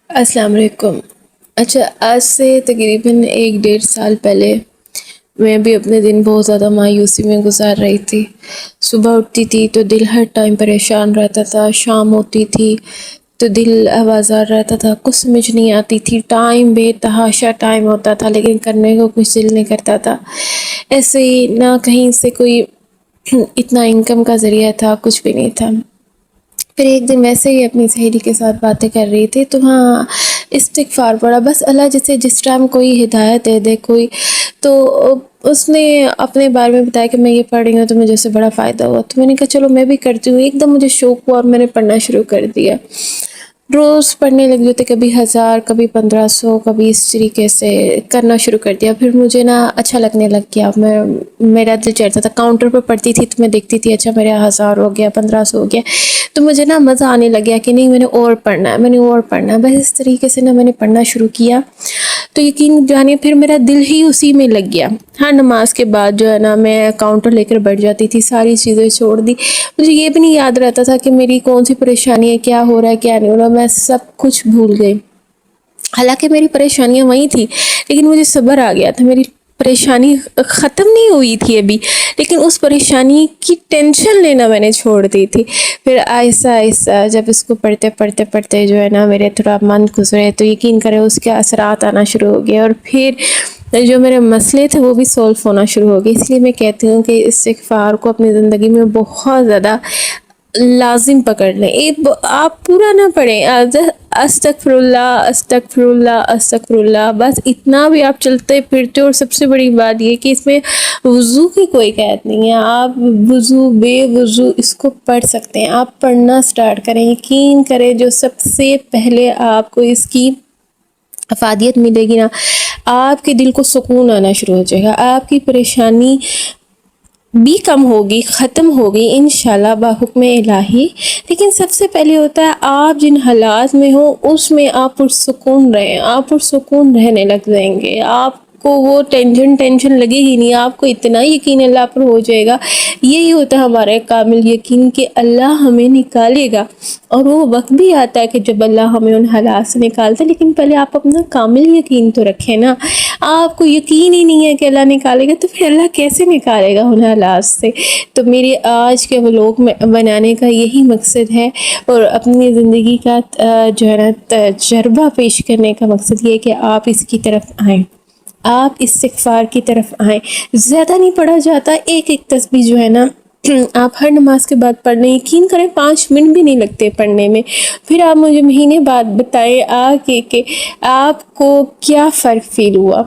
السلام علیکم۔ اچھا، آج سے تقریباً 1 ڈیڑھ سال پہلے میں بھی اپنے دن بہت زیادہ مایوسی میں گزار رہی تھی۔ صبح اٹھتی تھی تو دل ہر ٹائم پریشان رہتا تھا، شام ہوتی تھی تو دل آوازار رہتا تھا، کچھ سمجھ نہیں آتی تھی، ٹائم بے تحاشا ٹائم ہوتا تھا لیکن کرنے کو کچھ دل نہیں کرتا تھا۔ ایسے ہی نہ کہیں سے کوئی اتنا انکم کا ذریعہ تھا، کچھ بھی نہیں تھا۔ پھر ایک دن ویسے ہی اپنی سہیلی کے ساتھ باتیں کر رہی تھی تو ہاں استغفار پڑھا، بس اللہ جسے جس ٹائم کوئی ہدایت دے دے کوئی، تو اس نے اپنے بارے میں بتایا کہ میں یہ پڑھ رہی ہوں تو مجھے اس سے بڑا فائدہ ہوا، تو میں نے کہا چلو میں بھی کرتی ہوں۔ ایک دم مجھے شوق ہوا اور میں نے پڑھنا شروع کر دیا۔ روز پڑھنے لگی ہوتے، کبھی 1000، کبھی 1500، کبھی اس طریقے سے کرنا شروع کر دیا۔ پھر مجھے نا اچھا لگنے لگ گیا، میرا دل چڑھتا تھا، کاؤنٹر پہ پڑھتی تھی تو میں دیکھتی تھی اچھا میرا 1000 ہو گیا، 1500 ہو گیا، تو مجھے نا مزہ آنے لگ گیا کہ نہیں میں نے اور پڑھنا ہے، میں نے اور پڑھنا ہے۔ بس اس طریقے سے نا میں نے پڑھنا شروع کیا تو یقین جانیے پھر میرا دل ہی اسی میں لگ گیا۔ ہر نماز کے بعد جو ہے نا میں کاؤنٹر لے کر بیٹھ جاتی تھی، ساری چیزیں چھوڑ دی، مجھے یہ بھی نہیں یاد رہتا تھا کہ میری کون سی پریشانی ہے، کیا ہو رہا ہے کیا نہیں ہو رہا، میں سب کچھ بھول گئی۔ حالانکہ میری پریشانیاں وہی تھی لیکن مجھے صبر آ گیا تھا، میری پریشانی ختم نہیں ہوئی تھی ابھی، لیکن اس پریشانی کی ٹینشن لینا میں نے چھوڑ دی تھی۔ پھر آہستہ آہستہ جب اس کو پڑھتے جو ہے نا میرے تھوڑا من گزرے تو یقین کرے اس کے اثرات آنا شروع ہو گئے، اور پھر جو میرے مسئلے تھے وہ بھی سولو ہونا شروع ہو گئے۔ اس لیے میں کہتی ہوں کہ استغفار کو اپنی زندگی میں بہت زیادہ لازم پکڑ لیں۔ آپ پورا نہ پڑھیں، استغفر اللہ استغفر اللہ استغفر اللہ، بس اتنا بھی آپ چلتے پھرتے، اور سب سے بڑی بات یہ کہ اس میں وضو کی کوئی قید نہیں ہے، آپ وضو بے وضو اس کو پڑھ سکتے ہیں۔ آپ پڑھنا سٹارٹ کریں، یقین کریں جو سب سے پہلے آپ کو اس کی افادیت ملے گی نا، آپ کے دل کو سکون آنا شروع ہو جائے گا، آپ کی پریشانی بھی کم ہوگی، ختم ہوگی انشاءاللہ بحکم الہی۔ لیکن سب سے پہلے ہوتا ہے آپ جن حالات میں ہو اس میں آپ پرسکون رہیں، آپ پرسکون رہنے لگ جائیں گے، آپ کو وہ ٹینشن لگے گی نہیں، آپ کو اتنا یقین اللہ پر ہو جائے گا۔ یہی ہوتا ہے ہمارا کامل یقین کہ اللہ ہمیں نکالے گا، اور وہ وقت بھی آتا ہے کہ جب اللہ ہمیں ان حالات سے نکالتا ہے، لیکن پہلے آپ اپنا کامل یقین تو رکھیں نا۔ آپ کو یقین ہی نہیں ہے کہ اللہ نکالے گا تو پھر اللہ کیسے نکالے گا ان حالات سے؟ تو میری آج کے ولاگ میں بنانے کا یہی مقصد ہے، اور اپنی زندگی کا جو ہے نا تجربہ پیش کرنے کا مقصد یہ ہے کہ آپ اس کی طرف آئیں، آپ استغفار کی طرف آئیں۔ زیادہ نہیں پڑھا جاتا، ایک ایک تسبیح جو ہے نا آپ ہر نماز کے بعد پڑھنے، یقین کریں 5 منٹ بھی نہیں لگتے پڑھنے میں۔ پھر آپ مجھے مہینے بعد بتائیں آ کے کہ آپ کو کیا فرق فیل ہوا۔